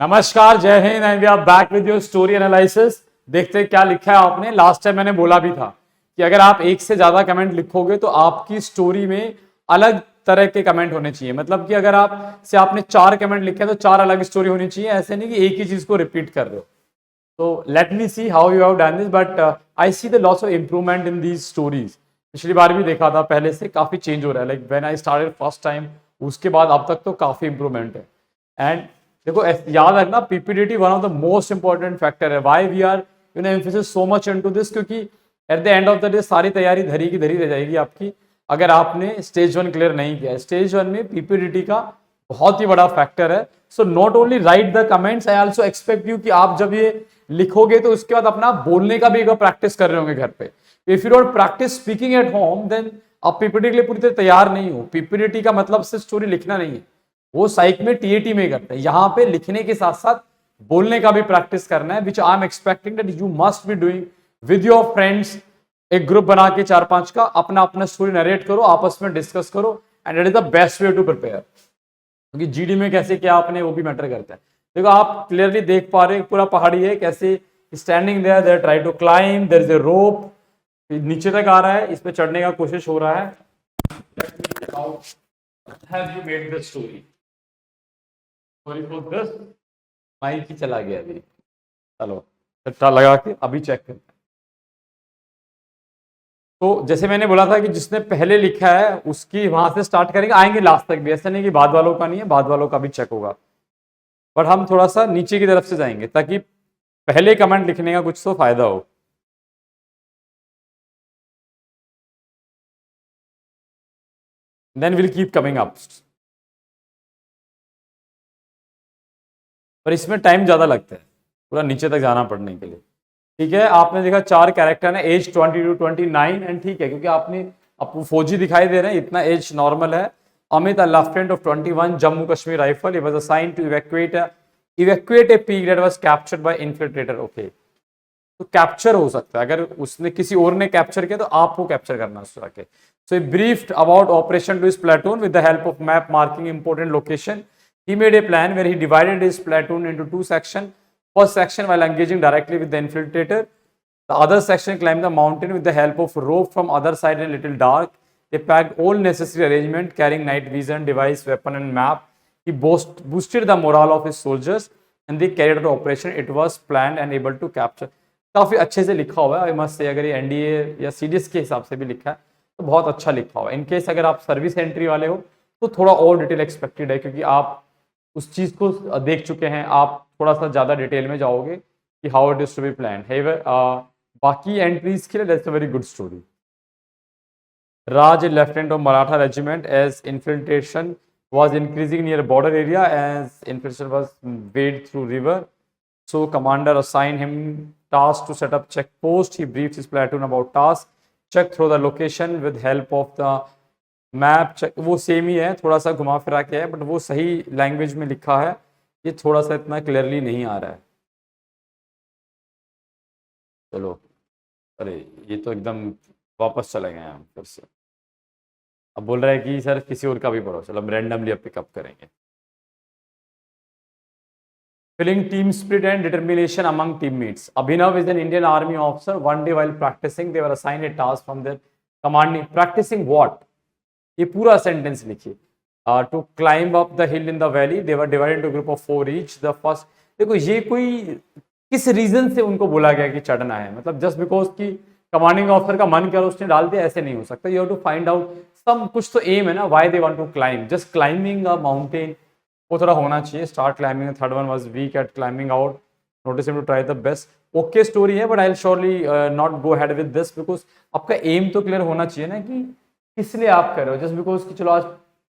नमस्कार, Jai Hind and we are back with your story analysis. देखते हैं क्या लिखा है आपने। लास्ट टाइम मैंने बोला भी था कि अगर आप एक से ज्यादा कमेंट लिखोगे तो आपकी स्टोरी में अलग तरह के कमेंट होने चाहिए। मतलब कि अगर आप से आपने 4 कमेंट लिखे तो 4 अलग स्टोरी होनी चाहिए, ऐसे नहीं कि एक ही चीज को रिपीट कर रहे हो। तो let me see how you have done this, but I see the lots of improvement in these stories. पिछली बार भी देखा था, पहले से काफी चेंज हो रहा है। Like when I started first time, उसके बाद अब तक तो काफी इंप्रूवमेंट है। एंड देखो, याद रखना, PPDT one of the most important factor है। Why we are emphasis so much into this, क्योंकि at the end of the day सारी तैयारी धरी की धरी रह जाएगी आपकी अगर आपने स्टेज 1 क्लियर नहीं किया। स्टेज 1 में पीपीडीटी का बहुत ही बड़ा फैक्टर है। So not only right the comments, I also expect you कि आप जब ये लिखोगे तो उसके बाद अपना बोलने का भी एक प्रैक्टिस कर रहे होंगे घर पे। If you don't practice speaking at home, then आप पीपीटी के लिए पूरी तरह तैयार नहीं हो। पीपीटी का मतलब सिर्फ स्टोरी लिखना नहीं है, वो साइक में टीएटी में करते हैं। यहाँ पे लिखने के साथ साथ बोलने का भी प्रैक्टिस करना है, which I am expecting that you must be doing with your friends. एक ग्रुप बना के 4-5 का अपना अपना स्टोरी नरेट करो, आपस में डिस्कस करो, and it is the best way to prepare. क्योंकि जीडी में कैसे क्या आपने वो भी मैटर करता है। देखो, आप क्लियरली देख पा रहे हैं पूरा पहाड़ी है, कैसे standing there, there try to climb, there is a rope, नीचे तक आ रहा है, इस पे चढ़ने का कोशिश हो रहा है। Have you made the story? Sorry for this, mic ही चला गया अभी। चलो छट्टा लगा के अभी चेक करते हैं। तो जैसे मैंने बोला था कि जिसने पहले लिखा है उसकी वहां से स्टार्ट करेंगे, आएंगे लास्ट तक भी। ऐसा नहीं कि बाद वालों का नहीं है, बाद वालों का भी चेक होगा, बट हम थोड़ा सा नीचे की तरफ से जाएंगे ताकि पहले कमेंट लिखने का कुछ तो फायदा हो। Then will keep coming up. पर इसमें टाइम ज्यादा लगता है पूरा नीचे तक जाना पड़ने के लिए। ठीक है, आपने देखा 4 कैरेक्टर है, एज 20 to 29, एंड ठीक है क्योंकि आपने आपको फौजी दिखाई दे रहे हैं, इतना एज नॉर्मल है। Amit, a lieutenant of 21, Jammu Kashmir rifle, he was assigned to evacuate a peak that was captured by infiltrator. Okay, तो कैप्चर हो सकता है, अगर उसने किसी और ने कैप्चर किया तो आपको कैप्चर करना है उसको आके। So briefed about operation to his platoon with the help of map marking important location. He made a plan where he divided his platoon into 2 sections. First section while engaging directly with the infiltrator. The other section climbed the mountain with the help of rope from other side and little dark. They packed all necessary arrangement carrying night vision, device, weapon and map. He boosted the morale of his soldiers and they carried out the operation. It was planned and able to capture. काफ़ी अच्छे से लिखा हुआ है, आई must से। अगर ये NDA या सीडीएस के हिसाब से भी लिखा है तो बहुत अच्छा लिखा हुआ है। इनकेस अगर आप सर्विस एंट्री वाले हो तो थोड़ा और डिटेल एक्सपेक्टेड है, क्योंकि आप उस चीज को देख चुके हैं, आप थोड़ा सा ज्यादा डिटेल में जाओगे कि how it is to be plan है। बाकी एंट्रीज के लिए that's a very good story. Raj, a lieutenant of Maratha regiment, as infiltration was increasing near border area, as infiltration was wade through river. So commander assigned him task to set up checkpost. He briefed his platoon about task, check through the location with help of the map check. वो same ही है, थोड़ा सा घुमा फिरा के है, but वो सही लैंग्वेज में लिखा है। ये थोड़ा सा इतना क्लियरली नहीं आ रहा है। चलो, अरे ये तो एकदम वापस चले गए हम फिर से। अब बोल रहा है कि सर किसी और का भी पढ़ो। चलो हम रैंडमली अब पिकअप करेंगे। Feeling team spirit and determination among teammates. Abhinav is an Indian Army officer. One day while practicing, they were assigned a task from their commanding. Practicing what? ये पूरा सेंटेंस लिखिए। To climb up the hill in the valley, they were divided into group of 4 each. The first, देखो ये कोई किस reason से उनको बोला गया कि चढ़ना है, मतलब जस्ट बिकॉज की कमांडिंग ऑफिसर का मन किया उसने डाल दिया, ऐसे नहीं हो सकता। You have to find out some, कुछ तो एम है ना, why they want to climb. Just climbing a mountain वो थोड़ा होना चाहिए। Start climbing, third one was weak at climbing out, notice him to try the best. Okay story है, but I will surely not go head with this, because आपका aim तो clear होना चाहिए ना कि किस लिए आप कर रहे हो। जस्ट बिकॉज कि चलो आज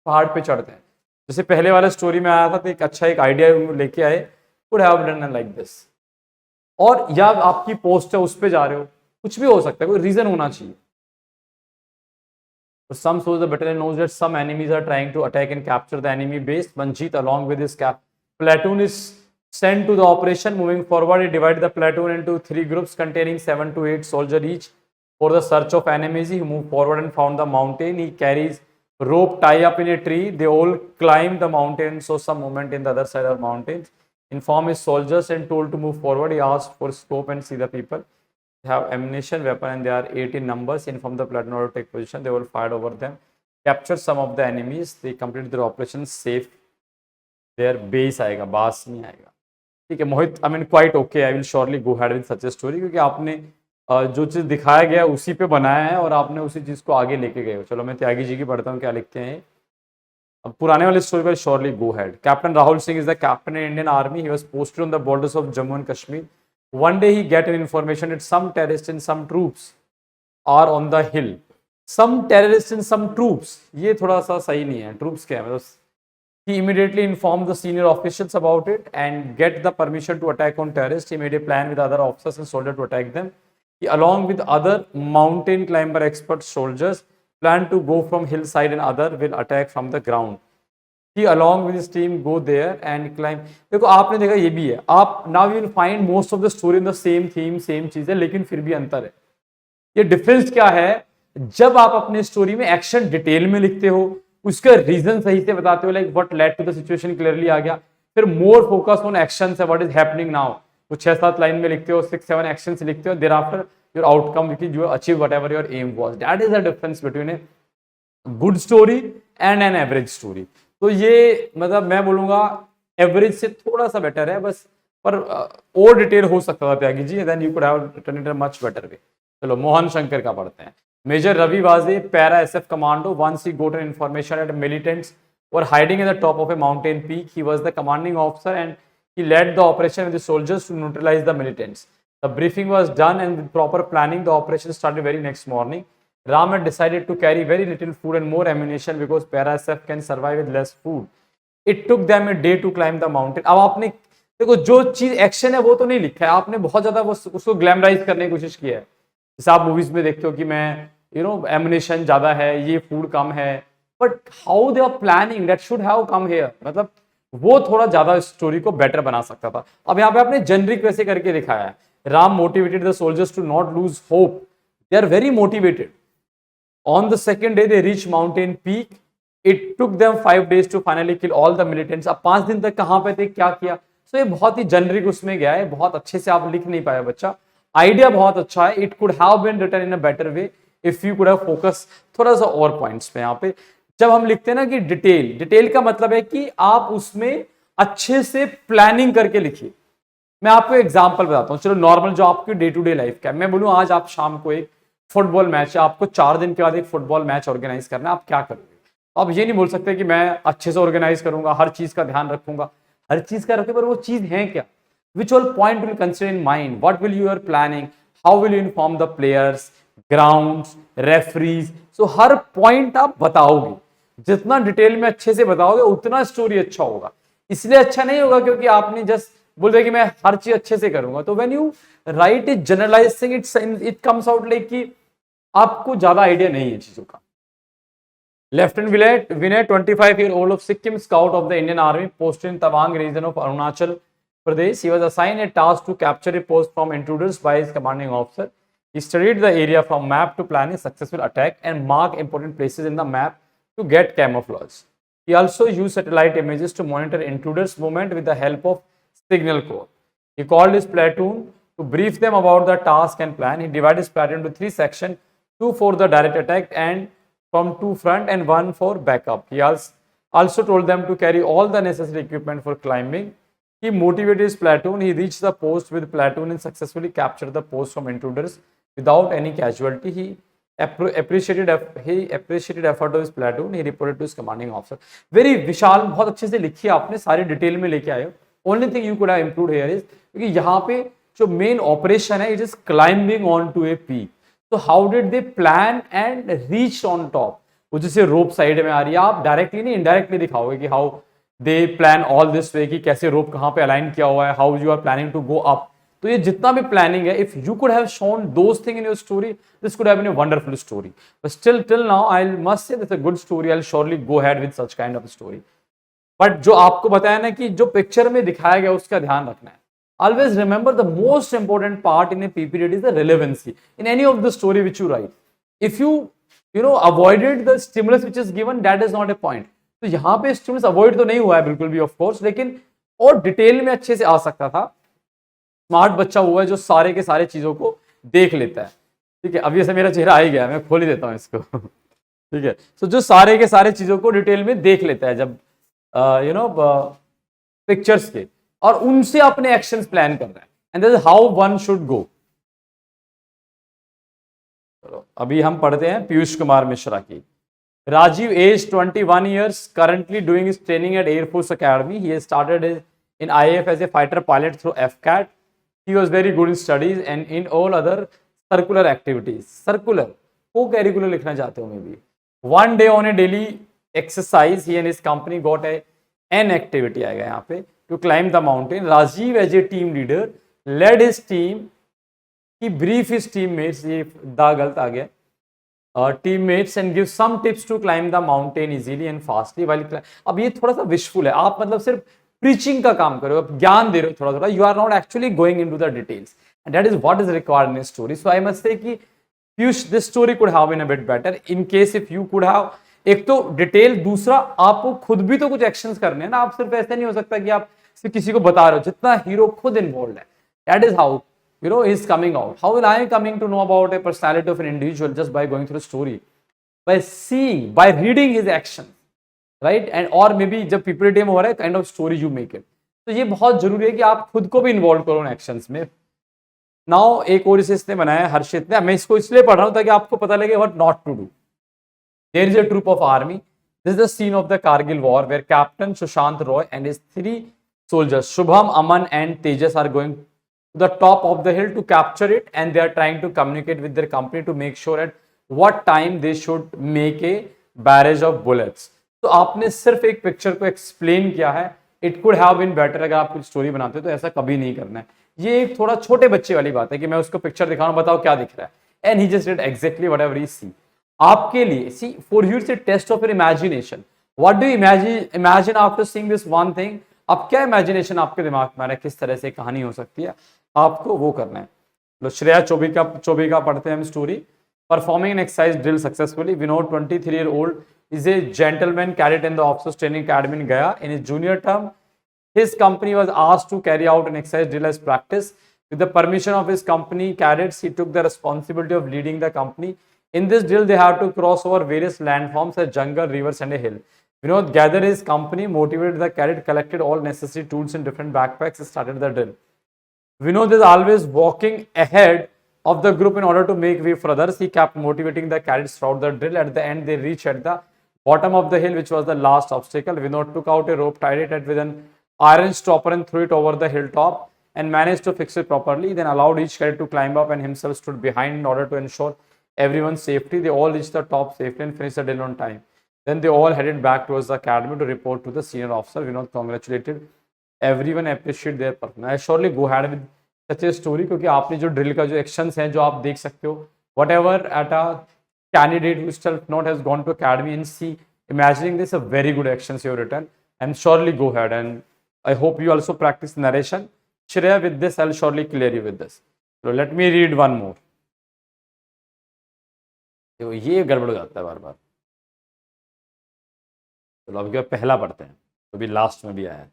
पहाड़ पे चढ़ते हैं, जैसे पहले वाले स्टोरी में आया था, तो एक अच्छा एक आइडिया लेके आए, could have done like this. और या आपकी पोस्ट है उस पे जा रहे हो, कुछ भी हो सकता है, कोई रीजन होना चाहिए। Some soldiers the battalion knows that some enemies are trying to attack and capture the enemy base. Manjeet, along with his platoon, is sent to the operation. Moving forward, he divided the platoon into 3 groups containing 7 to 8 soldiers each for the search of enemies. He moved forward and found the mountain. He carries rope tie up in a tree. They all climb the mountain. So some movement in the other side of the mountains. Inform his soldiers and told to move forward. He asked for scope and see the people. They have ammunition, weapon, and they are 8 in numbers. Inform the platoon order to take position. They will fire over them. Capture some of the enemies. They complete their operation safe. Their base आएगा, बास नहीं आएगा. ठीक है Mohit, I mean quite okay. I will surely go head with such a story, क्योंकि आपने जो चीज़ दिखाया गया उसी पे बनाया है और आपने उसी चीज़ को आगे लेके गए हो. चलो मैं त्यागी जी की पढ़ता हूँ क्या लिखते हैं. अब पुराने वाले स्टोरी पर surely go head. Captain Rahul Singh is the captain in Indian army. He was posted on the borders of Jammu and Kashmir. One day he get an information that some terrorists and some troops are on the hill. Some terrorists and some troops. ये थोड़ा सा सही नहीं है. Troops क्या है मतलब? He immediately informed the senior officials about it and get the permission to attack on terrorists. He made a plan with other officers and soldiers to attack them. He, along with other mountain climber expert soldiers, planned to go from hillside and other will attack from the ground. He along with his team go there and climb. देखो आपने देखा ये भी है. आप now you will find most of the story in the same theme, same चीज है, लेकिन फिर भी अंतर है. ये डिफरेंस क्या है? जब आप अपने स्टोरी में एक्शन डिटेल में लिखते हो, उसका रीजन सही से बताते हो, like what led to the situation clearly आ गया. फिर मोर फोकस ऑन एक्शन से, व्हाट इज हैपनिंग नाउ. तो 6-7 लाइन में लिखते हो, 6-7 एक्शन से लिखते हो. Thereafter your outcome you achieve whatever your aim was. That is the difference between a good story and an average story. तो ये मतलब मैं बोलूंगा एवरेज से थोड़ा सा बेटर है बस, पर और डिटेल हो सकता था Tyagi ji. Then you could have written it much better way. चलो मोहन शंकर का पढ़ते हैं. Major Ravi Waje, para SF commando. Once he got an information at militants were hiding in the top of a mountain peak. He was the commanding officer and he led the operation with the soldiers to neutralize the militants. The briefing was done and with proper planning the operation started very next morning. Ram had decided to carry very little food and more ammunition because Para-SF can survive with less food. It took them a day to climb the mountain. अब आपने देखो जो चीज action है वो तो नहीं लिखा है, आपने बहुत ज्यादा उसको ग्लैमराइज करने की कोशिश की है. जैसे आप मूवीज में देखते हो कि मैं एम्यूनेशन ज्यादा है, ये फूड कम है, but how they are planning that should have come here. मतलब वो थोड़ा ज्यादा स्टोरी को बेटर बना सकता था. अब यहाँ पे आपने जेनरिक वैसे करके दिखाया है. Ram motivated the soldiers to not lose hope. They are very motivated. On the second day, they reached mountain peak. It took them 5 days to finally kill all the militants. अब 5 दिन तक कहाँ पे थे, क्या किया. So ये बहुत ही जेनरिक उसमें गया है, बहुत अच्छे से आप लिख नहीं पाए बच्चा. आइडिया बहुत अच्छा है. It could have been written in a better way if you could have focused थोड़ा सा और पॉइंट्स पे. यहाँ पे जब हम लिखते हैं ना कि डिटेल का मतलब है कि आप उसमें अच्छे से प्लानिंग करके लिखिए. मैं आपको एग्जाम्पल बताता हूँ. चलो नॉर्मल जो आपकी डे टू डे लाइफ का है, मैं बोलूँ आज आप शाम को एक फुटबॉल मैच है, आपको 4 दिन के बाद एक फुटबॉल मैच ऑर्गेनाइज करना है, आप क्या करोगे. आप ये नहीं बोल सकते कि मैं अच्छे से ऑर्गेनाइज करूंगा, हर चीज का ध्यान रखूंगा, हर चीज का रखे, पर वो चीज है क्या. Which all point will consider in mind, what will you are planning, how will you inform the players, grounds, referees. So हर पॉइंट आप बताओगे. जितना डिटेल में अच्छे से बताओगे उतना स्टोरी अच्छा होगा. इसलिए अच्छा नहीं होगा क्योंकि आपने जस्ट बोल दिया कि मैं हर चीज अच्छे से करूंगा. तो when you write it generalize thing, it comes out like कि आपको ज्यादा आइडिया नहीं है चीजों का. Lieutenant Vinay 25 year old of Sikkim scout of the Indian Army posted in Tawang region of Arunachal Pradesh. He was assigned a task to capture a post from intruders by his commanding officer. He studied the area from map to plan a successful attack and mark important places in the map to get camouflage. He also used satellite images to monitor intruders' movement with the help of signal corps. He called his platoon to brief them about the task and plan. He divided his platoon into 3 sections, 2 for the direct attack and from 2 front and 1 for backup. He also told them to carry all the necessary equipment for climbing. He motivated his platoon. He reached the post with platoon and successfully captured the post from intruders without any casualty. He appreciated effort of his platoon. He reported to his commanding officer. Very विशाल, बहुत अच्छे से लिखी है आपने, सारी detail में लेके आए हो. Only thing you could have improved here is क्योंकि यहाँ पे जो मेन ऑपरेशन है, it is climbing on to a peak. तो how did they plan and reach on top. वो जैसे रोप साइड में आ रही है, आप डायरेक्टली नहीं इनडायरेक्टली दिखाओगे कि how they plan all this way, कि कैसे रोप कहाँ पे अलाइन किया हुआ है, how you are planning to go up. तो ये जितना भी प्लानिंग है, if you could have shown those thing in your story, this could have been a wonderful story. But still till now I must say this a good story. I will surely go ahead with such kind of story. But जो आपको बताया ना कि जो picture में दिखाया गया उसका ध्यान रखना है. Always remember the most important part in a PPT is the relevancy in any of the story which you write. If you avoided the stimulus which is given, that is not a point. तो यहाँ पे stimulus avoid तो नहीं हुआ है बिल्कुल भी, of course, लेकिन और डिटेल में अच्छे से आ सकता था। स्मार्ट बच्चा हुआ है जो सारे के सारे चीजों को देख लेता है। ठीक है, अभी ऐसे मेरा चेहरा आ ही गया, मैं खोल ही देता हूँ इसको। ठीक है, तो जो सारे के सारे चीजों को डिटेल में देख लेता है जब पिक्चर्स के, और उनसे अपने एक्शंस प्लान कर रहा है, and that is how one should go. चलो अभी हम पढ़ते हैं पीयूष कुमार मिश्रा की। Rajiv age 21 years, currently doing his training at Air Force Academy. He has started in IAF as a fighter pilot through FCAT. He was very good in studies and in all other circular activities. Circular, co-curricular लिखना चाहते हो may be. One day on a daily exercise, he and his company got an activity आएगा यहाँ पे to climb the mountain. Rajiv as a team leader led his team. He briefed his teammates, ये दा गलत आ गया, teammates and give some tips to climb the mountain easily and fastly while अब ये थोड़ा सा विशफुल है, आप मतलब सिर्फ प्रीचिंग का काम करो, आप ज्ञान दे रहे हो थोड़ा थोड़ा, you are not actually going into the details, and that is what is required in story. So I must say कि Piyush, this story could have been a bit better in case if you could have, एक तो detail, दूसरा आपको खुद भी तो कुछ actions करने हैं ना, आप सिर्फ ऐसे नहीं हो सकता कि आप सिर्फ किसी को बता रहे हो, जितना हीरो खुद इन्वॉल्व है, that is how is coming out. How will I coming to know about a personality of an individual just by going through a story, by seeing, by reading his actions, right? And or maybe जब people टेम हो रहा है, kind of story you make it. तो ये बहुत जरूरी है कि आप खुद को भी इन्वॉल्व करो इन एक्शंस में। नाउ एक और इसे इसने बनाया हर्षित ने, मैं इसको इसलिए पढ़ रहा हूं ताकि आपको पता लगे what not to do. There is a troop of army, this is the scene of the Kargil war where captain Sushant Roy and his 3 soldiers Shubham, Aman and Tejas are going to the top of the hill to capture it, and they are trying to communicate with their company to make sure at what time they should make a barrage of bullets. तो आपने सिर्फ एक picture को explain किया है, it could have been better. अगर आप कुछ स्टोरी बनाते हो तो ऐसा कभी नहीं करना है। ये एक थोड़ा छोटे बच्चे वाली बात है कि मैं उसको पिक्चर दिखा रहा हूं, बताओ क्या दिख रहा है, and he just did exactly whatever he see. आपके लिए see for you it's a test of your imagination, what do imagine after seeing this one thing. अब क्या इमेजिनेशन आपके दिमाग में आ रहा है, किस तरह से कहानी हो सकती है, आपको वो करना है। तो श्रेया चौबे का पढ़ते हैं हम story. Performing an exercise drill successfully, Vinod 23-year-old is a gentleman cadet in the officers training academy in Gaya. In his junior term, his company was asked to carry out an exercise drill as practice. With the permission of his company cadets, he took the responsibility of leading the company. In this drill, they had to cross over various landforms, a jungle, rivers, and a hill. Vinod gathered his company, motivated the cadet, collected all necessary tools in different backpacks, and started the drill. Vinod is always walking ahead of the group in order to make way for others. He kept motivating the cadets throughout the drill. At the end, they reached at the bottom of the hill, which was the last obstacle. Vinod took out a rope, tied it with an iron stopper, and threw it over the hilltop and managed to fix it properly. Then allowed each cadet to climb up and himself stood behind in order to ensure everyone's safety. They all reached the top safely and finished the drill on time. Then they all headed back towards the academy to report to the senior officer. Vinod congratulated everyone, appreciate their performance. I surely go ahead with such a story, क्योंकि आपने जो drill का जो actions हैं जो आप देख सकते हो, whatever at a candidate who still not has gone to academy and see imagining this, a very good actions you have written, and surely go ahead, and I hope you also practice narration. Shreya, with this I'll surely clear you with this. So let me read one more. तो ये गड़बड़ हो जाता है बार बार। चलो अब क्या पहला पढ़ते हैं, तो भी लास्ट में भी आया है।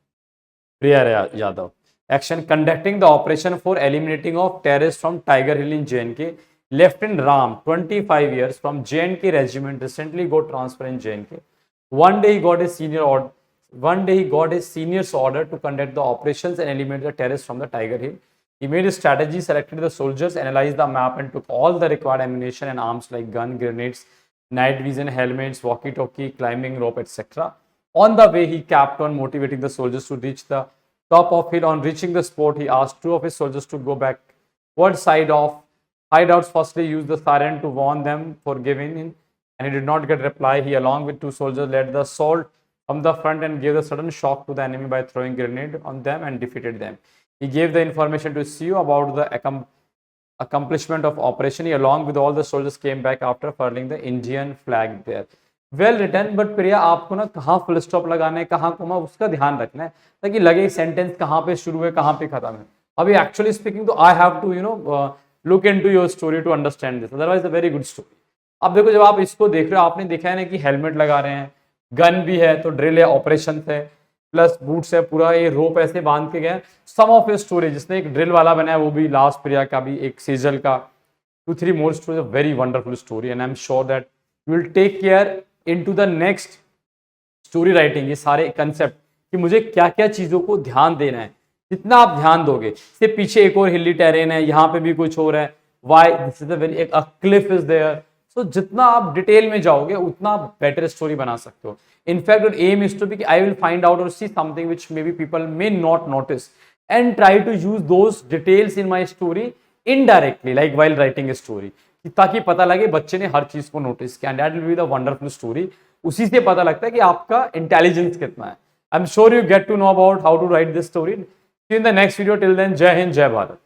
प्रिया Yadav, action conducting the operation for eliminating of terrorists from Tiger Hill in JNK. Lieutenant Ram, 25 years, from JNK regiment, recently got transfer in JNK. One day he got a senior's order to conduct the operations and eliminate the terrorists from the Tiger Hill. He made a strategy, selected the soldiers, analyzed the map, and took all the required ammunition and arms like gun, grenades, night vision, helmets, walkie-talkie, climbing rope, etc. On the way, he kept on motivating the soldiers to reach the top of hill. On reaching the spot, he asked 2 of his soldiers to go backward side of hideouts. Firstly, used the siren to warn them for giving in, and he did not get reply. He, along with 2 soldiers, led the assault from the front and gave a sudden shock to the enemy by throwing grenade on them and defeated them. He gave the information to CEO about the accomplishment of operation. He, along with all the soldiers, came back after furling the Indian flag there. Well written, but Priya आपको ना कहाँ full stop लगाना है, कहाँ coma, उसका ध्यान रखना है ताकि लगे सेंटेंस कहाँ पे शुरू है कहाँ पे खत्म है। अभी एक्चुअली स्पीकिंग तो I have to look into your story to understand this, otherwise a very good story. अब देखो, जब आप इसको देख रहे हो, आपने देखा है ना कि हेलमेट लगा रहे हैं, गन भी है, तो ड्रिल है, ऑपरेशन है, प्लस बूट्स है, पूरा ये रोप ऐसे बांध के गए। सम ऑफ हिज स्टोरी, जिसने एक ड्रिल वाला बनाया वो भी लास्ट प्रिया का भी, एक सेजल का, 2-3 more stories, a very wonderful story, and I'm sure that you will take care into the next story writing, ये सारे कंसेप्ट कि मुझे क्या क्या चीजों को ध्यान देना है। जितना आप ध्यान दोगे, से पीछे एक और हिली टेरेन है, यहाँ पे भी कुछ हो रहा है, why this is a very, एक क्लिफ इज देयर। सो जितना आप डिटेल में जाओगे उतना आप बेटर स्टोरी बना सकते हो। In fact your aim is to be I will find out और see something which may be people may not notice and try to use those details in my story indirectly, like while writing a story, ताकि पता लगे बच्चे ने हर चीज को notice किया। And that will be the wonderful story. उसी से पता लगता है कि आपका इंटेलिजेंस कितना है। I am sure you get to know about how to write this story. In the next video, till then, Jai Hind, जय भारत।